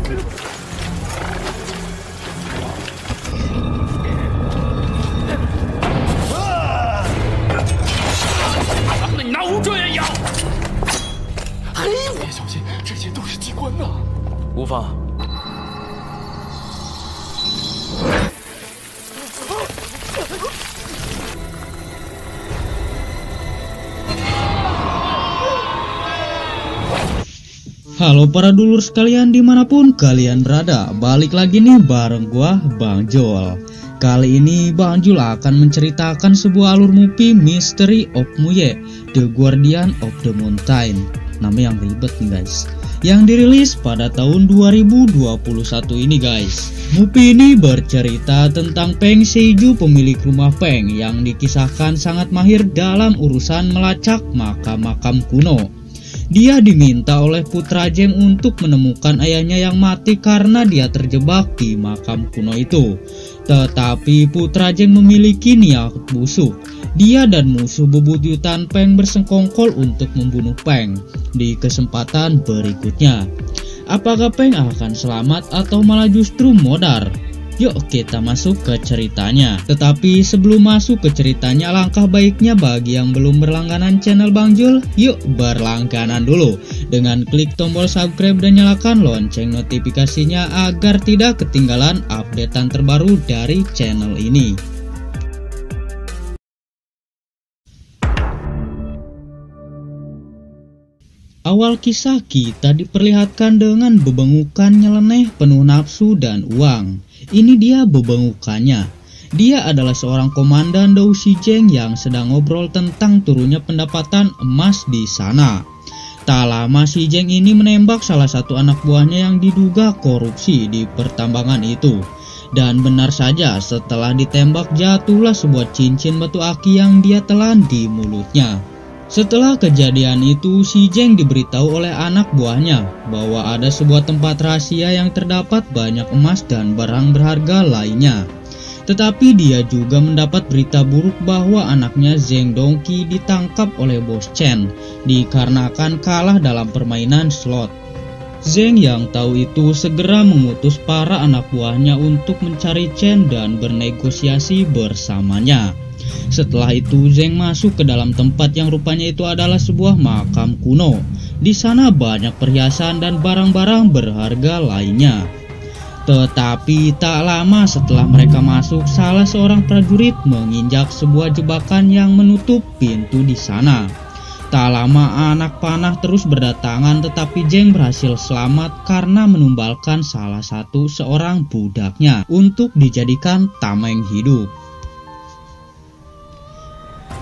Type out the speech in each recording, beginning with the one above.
那你拿无遮眼养。嘿，别小心，这些都是机关呐。无妨。 Halo para dulur sekalian dimanapun kalian berada, balik lagi nih bareng gua Bang Jol. Kali ini Bang Jol akan menceritakan sebuah alur movie Mystery of Muye, The Guardian of the Mountain. Nama yang ribet nih guys. Yang dirilis pada tahun 2021 ini guys. Movie ini bercerita tentang Peng Seiju, pemilik rumah Peng yang dikisahkan sangat mahir dalam urusan melacak makam-makam kuno. Dia diminta oleh putra Zeng untuk menemukan ayahnya yang mati karena dia terjebak di makam kuno itu. Tetapi putra Zeng memiliki niat busuk. Dia dan musuh bebuyutan Peng bersengkongkol untuk membunuh Peng di kesempatan berikutnya. Apakah Peng akan selamat atau malah justru modar? Yuk kita masuk ke ceritanya. Tetapi sebelum masuk ke ceritanya, alangkah baiknya bagi yang belum berlangganan channel Bang Jol, yuk berlangganan dulu dengan klik tombol subscribe dan nyalakan lonceng notifikasinya agar tidak ketinggalan updatean terbaru dari channel ini. Awal kisah kita diperlihatkan dengan bebengukan nyeleneh penuh nafsu dan uang. Ini dia bebengukannya. Dia adalah seorang komandan Dou Shijeng yang sedang ngobrol tentang turunnya pendapatan emas di sana. Tak lama Shijeng ini menembak salah satu anak buahnya yang diduga korupsi di pertambangan itu. Dan benar saja, setelah ditembak jatuhlah sebuah cincin batu aki yang dia telan di mulutnya. Setelah kejadian itu, Shijeng diberitahu oleh anak buahnya bahwa ada sebuah tempat rahasia yang terdapat banyak emas dan barang berharga lainnya. Tetapi dia juga mendapat berita buruk bahwa anaknya Zeng Dongqi ditangkap oleh bos Chen dikarenakan kalah dalam permainan slot. Zeng yang tahu itu segera mengutus para anak buahnya untuk mencari Chen dan bernegosiasi bersamanya. Setelah itu Zeng masuk ke dalam tempat yang rupanya itu adalah sebuah makam kuno. Di sana banyak perhiasan dan barang-barang berharga lainnya. Tetapi tak lama setelah mereka masuk, salah seorang prajurit menginjak sebuah jebakan yang menutup pintu di sana. Tak lama anak panah terus berdatangan, tetapi Zeng berhasil selamat karena menumbalkan salah satu seorang budaknya untuk dijadikan tameng hidup.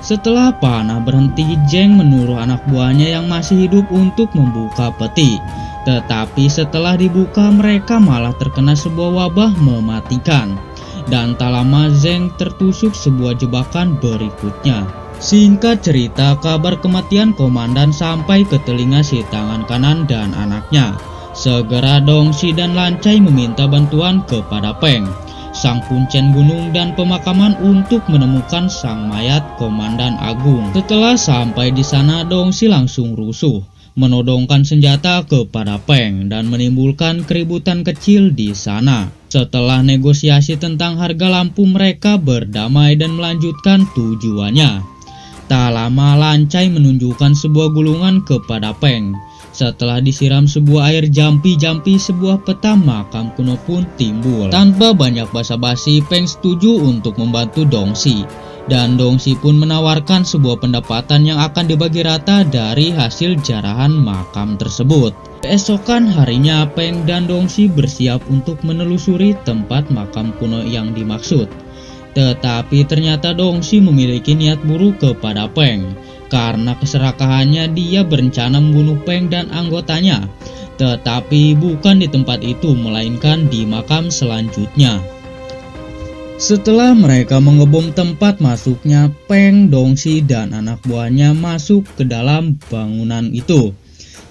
Setelah panah berhenti, Zeng menyuruh anak buahnya yang masih hidup untuk membuka peti. Tetapi setelah dibuka, mereka malah terkena sebuah wabah mematikan. Dan tak lama Zeng tertusuk sebuah jebakan berikutnya. Singkat cerita, kabar kematian komandan sampai ke telinga si tangan kanan dan anaknya. Segera Dongxi dan Lancai meminta bantuan kepada Peng, sang kuncen gunung dan pemakaman untuk menemukan sang mayat komandan agung. Setelah sampai di sana, Dongxi langsung rusuh, menodongkan senjata kepada Peng dan menimbulkan keributan kecil di sana. Setelah negosiasi tentang harga lampu, mereka berdamai dan melanjutkan tujuannya. Tak lama Lancai menunjukkan sebuah gulungan kepada Peng. Setelah disiram sebuah air jampi-jampi, sebuah peta makam kuno pun timbul. Tanpa banyak basa-basi, Peng setuju untuk membantu Dongxi. Dan Dongxi pun menawarkan sebuah pendapatan yang akan dibagi rata dari hasil jarahan makam tersebut. Keesokan harinya, Peng dan Dongxi bersiap untuk menelusuri tempat makam kuno yang dimaksud. Tetapi ternyata Dongxi memiliki niat buruk kepada Peng. Karena keserakahannya, dia berencana membunuh Peng dan anggotanya. Tetapi bukan di tempat itu, melainkan di makam selanjutnya. Setelah mereka mengebom tempat masuknya, Peng, Dongxi, dan anak buahnya masuk ke dalam bangunan itu.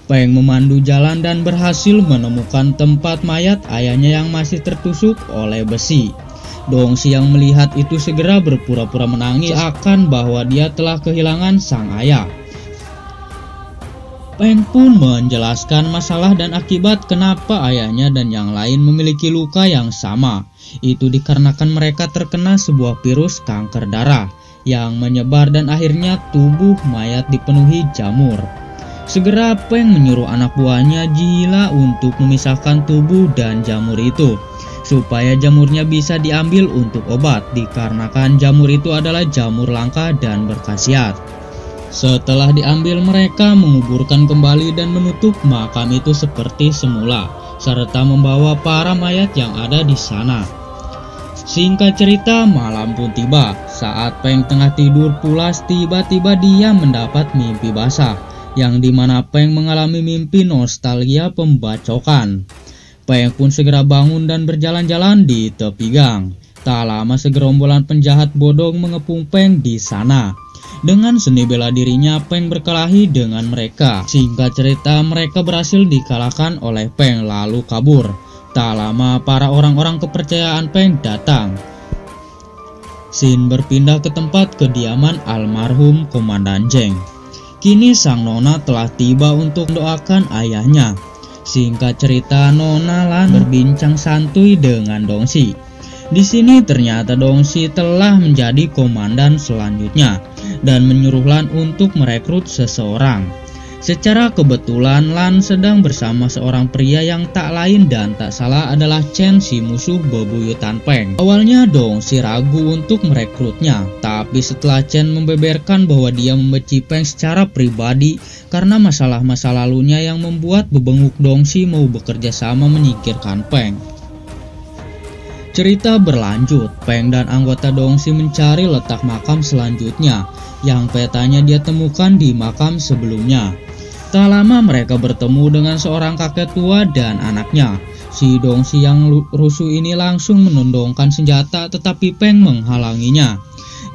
Peng memandu jalan dan berhasil menemukan tempat mayat ayahnya yang masih tertusuk oleh besi. Dongxi yang melihat itu segera berpura-pura menangis seakan bahwa dia telah kehilangan sang ayah. Peng pun menjelaskan masalah dan akibat kenapa ayahnya dan yang lain memiliki luka yang sama. Itu dikarenakan mereka terkena sebuah virus kanker darah yang menyebar dan akhirnya tubuh mayat dipenuhi jamur. Segera Peng menyuruh anak buahnya Jihila untuk memisahkan tubuh dan jamur itu, supaya jamurnya bisa diambil untuk obat, dikarenakan jamur itu adalah jamur langka dan berkhasiat. Setelah diambil, mereka menguburkan kembali dan menutup makam itu seperti semula, serta membawa para mayat yang ada di sana. Singkat cerita, malam pun tiba. Saat Peng tengah tidur pulas, tiba-tiba dia mendapat mimpi basah, yang dimana Peng mengalami mimpi nostalgia pembacokan. Peng pun segera bangun dan berjalan-jalan di tepi gang. Tak lama segerombolan penjahat bodong mengepung Peng di sana. Dengan seni bela dirinya, Peng berkelahi dengan mereka. Singkat cerita, mereka berhasil dikalahkan oleh Peng lalu kabur. Tak lama, para orang-orang kepercayaan Peng datang. Scene berpindah ke tempat kediaman almarhum Komandan Zheng. Kini sang nona telah tiba untuk mendoakan ayahnya. Singkat cerita, Nona Lan berbincang santuy dengan Dongxi. Di sini ternyata Dongxi telah menjadi komandan selanjutnya dan menyuruh Lan untuk merekrut seseorang. Secara kebetulan Lan sedang bersama seorang pria yang tak lain dan tak salah adalah Chen, si musuh bebuyutan Peng. Awalnya Dongxi ragu untuk merekrutnya, tapi setelah Chen membeberkan bahwa dia membenci Peng secara pribadi karena masalah-masa lalunya yang membuat bebenguk Dongxi mau bekerja sama menyingkirkan Peng. Cerita berlanjut, Peng dan anggota Dongxi mencari letak makam selanjutnya yang petanya dia temukan di makam sebelumnya. Tak lama mereka bertemu dengan seorang kakek tua dan anaknya. Si Dongxi yang rusuh ini langsung menodongkan senjata, tetapi Peng menghalanginya.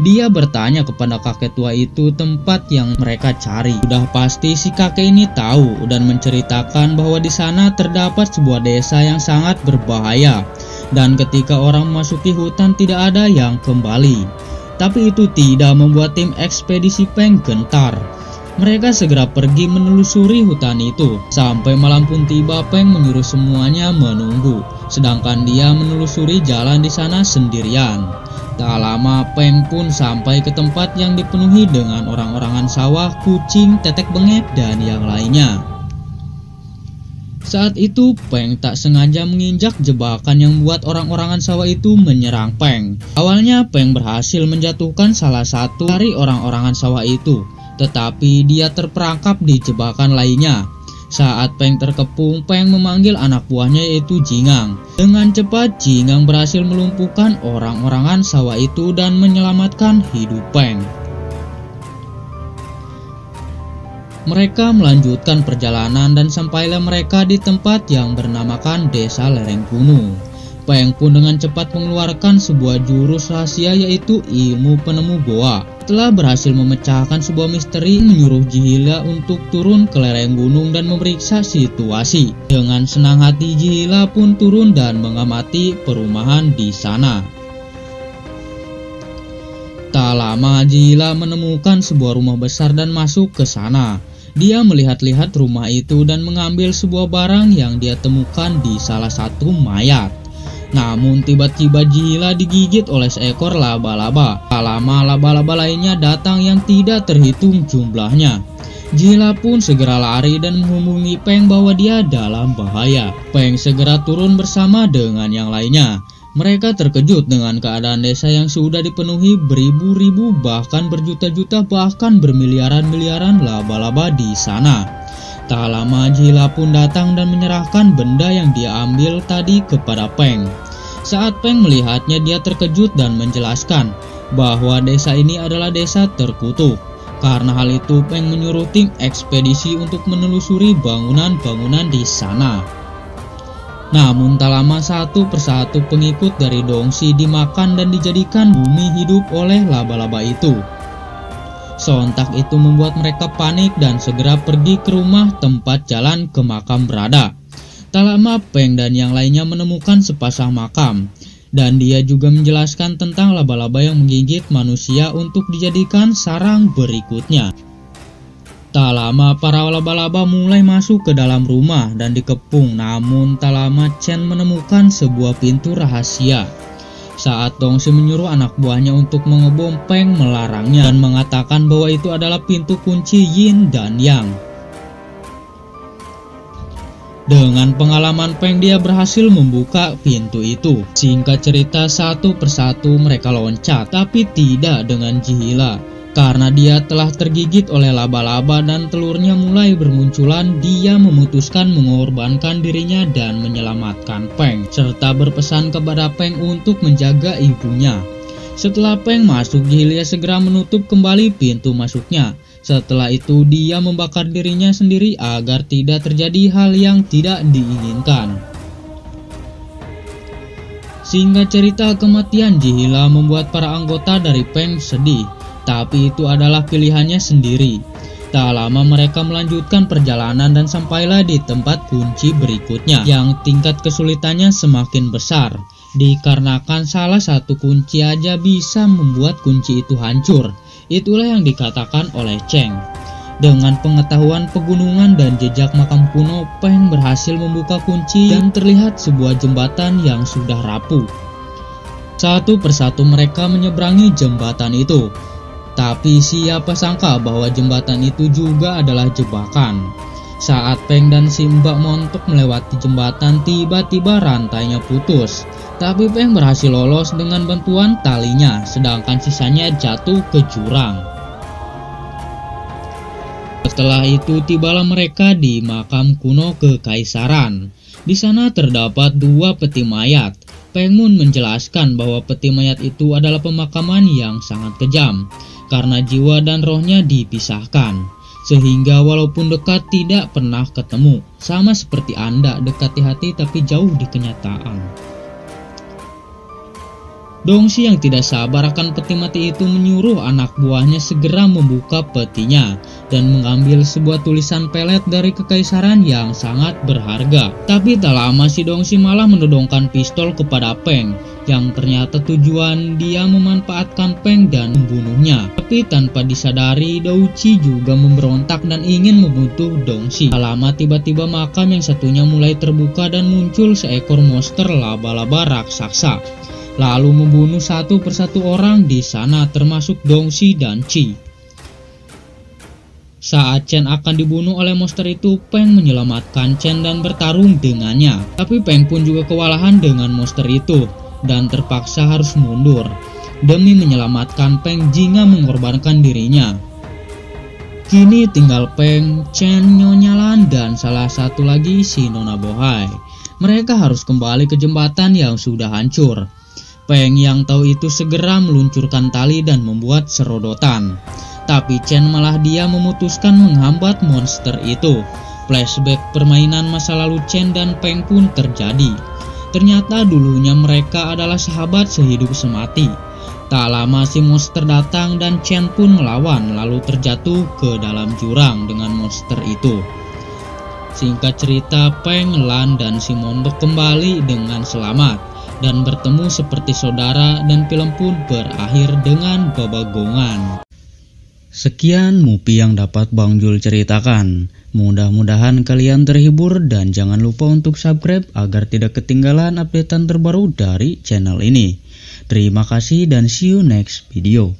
Dia bertanya kepada kakek tua itu tempat yang mereka cari. Sudah pasti si kakek ini tahu dan menceritakan bahwa di sana terdapat sebuah desa yang sangat berbahaya. Dan ketika orang memasuki hutan tidak ada yang kembali. Tapi itu tidak membuat tim ekspedisi Peng gentar. Mereka segera pergi menelusuri hutan itu. Sampai malam pun tiba, Peng menyuruh semuanya menunggu, sedangkan dia menelusuri jalan di sana sendirian. Tak lama Peng pun sampai ke tempat yang dipenuhi dengan orang-orangan sawah, kucing, tetek bengek, dan yang lainnya. Saat itu Peng tak sengaja menginjak jebakan yang membuat orang-orangan sawah itu menyerang Peng. Awalnya Peng berhasil menjatuhkan salah satu dari orang-orangan sawah itu, tetapi dia terperangkap di jebakan lainnya. Saat Peng terkepung, Peng memanggil anak buahnya yaitu Jingang. Dengan cepat Jingang berhasil melumpuhkan orang-orangan sawah itu dan menyelamatkan hidup Peng. Mereka melanjutkan perjalanan dan sampailah mereka di tempat yang bernamakan Desa Lereng Gunung. Peng pun dengan cepat mengeluarkan sebuah jurus rahasia yaitu ilmu penemu goa. Setelah berhasil memecahkan sebuah misteri, menyuruh Jihila untuk turun ke lereng gunung dan memeriksa situasi. Dengan senang hati Jihila pun turun dan mengamati perumahan di sana. Tak lama Jihila menemukan sebuah rumah besar dan masuk ke sana. Dia melihat-lihat rumah itu dan mengambil sebuah barang yang dia temukan di salah satu mayat. Namun tiba-tiba Jihila digigit oleh seekor laba-laba. Tak lama laba-laba lainnya datang yang tidak terhitung jumlahnya. Jihila pun segera lari dan menghubungi Peng bahwa dia dalam bahaya. Peng segera turun bersama dengan yang lainnya. Mereka terkejut dengan keadaan desa yang sudah dipenuhi beribu-ribu bahkan berjuta-juta bahkan bermiliaran-miliaran laba-laba di sana. Tak lama Jihila pun datang dan menyerahkan benda yang dia ambil tadi kepada Peng. Saat Peng melihatnya, dia terkejut dan menjelaskan bahwa desa ini adalah desa terkutuk. Karena hal itu Peng menyuruh tim ekspedisi untuk menelusuri bangunan-bangunan di sana. Namun tak lama satu persatu pengikut dari Dongxi dimakan dan dijadikan bumi hidup oleh laba-laba itu. Sontak itu membuat mereka panik dan segera pergi ke rumah tempat jalan ke makam berada. Tak lama Peng dan yang lainnya menemukan sepasang makam, dan dia juga menjelaskan tentang laba-laba yang menggigit manusia untuk dijadikan sarang berikutnya. Tak lama para laba-laba mulai masuk ke dalam rumah dan dikepung, namun tak lama Chen menemukan sebuah pintu rahasia. Saat Dongxi menyuruh anak buahnya untuk mengebom, Peng melarangnya dan mengatakan bahwa itu adalah pintu kunci Yin dan Yang. Dengan pengalaman Peng, dia berhasil membuka pintu itu. Singkat cerita, satu persatu mereka loncat, tapi tidak dengan Jihila. Karena dia telah tergigit oleh laba-laba dan telurnya mulai bermunculan, dia memutuskan mengorbankan dirinya dan menyelamatkan Peng, serta berpesan kepada Peng untuk menjaga ibunya. Setelah Peng masuk, Jihlia segera menutup kembali pintu masuknya. Setelah itu dia membakar dirinya sendiri agar tidak terjadi hal yang tidak diinginkan. Singkat cerita, kematian Jihila membuat para anggota dari Peng sedih, tapi itu adalah pilihannya sendiri. Tak lama mereka melanjutkan perjalanan dan sampailah di tempat kunci berikutnya, yang tingkat kesulitannya semakin besar, dikarenakan salah satu kunci aja bisa membuat kunci itu hancur. Itulah yang dikatakan oleh Cheng. Dengan pengetahuan pegunungan dan jejak makam kuno, Peng berhasil membuka kunci dan terlihat sebuah jembatan yang sudah rapuh. Satu persatu mereka menyeberangi jembatan itu. Tapi siapa sangka bahwa jembatan itu juga adalah jebakan. Saat Peng dan si Mbak Montok melewati jembatan, tiba-tiba rantainya putus. Tapi Peng berhasil lolos dengan bantuan talinya, sedangkan sisanya jatuh ke jurang. Setelah itu tibalah mereka di makam kuno kekaisaran. Di sana terdapat dua peti mayat. Peng Mun menjelaskan bahwa peti mayat itu adalah pemakaman yang sangat kejam, karena jiwa dan rohnya dipisahkan, sehingga walaupun dekat tidak pernah ketemu. Sama seperti Anda, dekat di hati tapi jauh di kenyataan. Dongxi yang tidak sabar akan peti mati itu menyuruh anak buahnya segera membuka petinya dan mengambil sebuah tulisan pelet dari kekaisaran yang sangat berharga. Tapi tak lama si Dongxi malah menodongkan pistol kepada Peng, yang ternyata tujuan dia memanfaatkan Peng dan membunuhnya. Tapi tanpa disadari, Douqi juga memberontak dan ingin membunuh Dongxi. Tak lama tiba-tiba makam yang satunya mulai terbuka dan muncul seekor monster laba-laba raksasa, lalu membunuh satu persatu orang di sana, termasuk Dongxi dan Qi. Saat Chen akan dibunuh oleh monster itu, Peng menyelamatkan Chen dan bertarung dengannya. Tapi Peng pun juga kewalahan dengan monster itu dan terpaksa harus mundur demi menyelamatkan Peng jika mengorbankan dirinya. Kini tinggal Peng, Chen, Nyonya Lan, dan salah satu lagi si Nona Bohai. Mereka harus kembali ke jembatan yang sudah hancur. Peng yang tahu itu segera meluncurkan tali dan membuat serodotan. Tapi Chen malah dia memutuskan menghambat monster itu. Flashback permainan masa lalu Chen dan Peng pun terjadi. Ternyata dulunya mereka adalah sahabat sehidup semati. Tak lama si monster datang dan Chen pun melawan, lalu terjatuh ke dalam jurang dengan monster itu. Singkat cerita, Peng, Lan, dan si Mondok kembali dengan selamat dan bertemu seperti saudara, dan film pun berakhir dengan babagongan. Sekian movie yang dapat Bang Jul ceritakan. Mudah-mudahan kalian terhibur dan jangan lupa untuk subscribe agar tidak ketinggalan updatean terbaru dari channel ini. Terima kasih dan see you next video.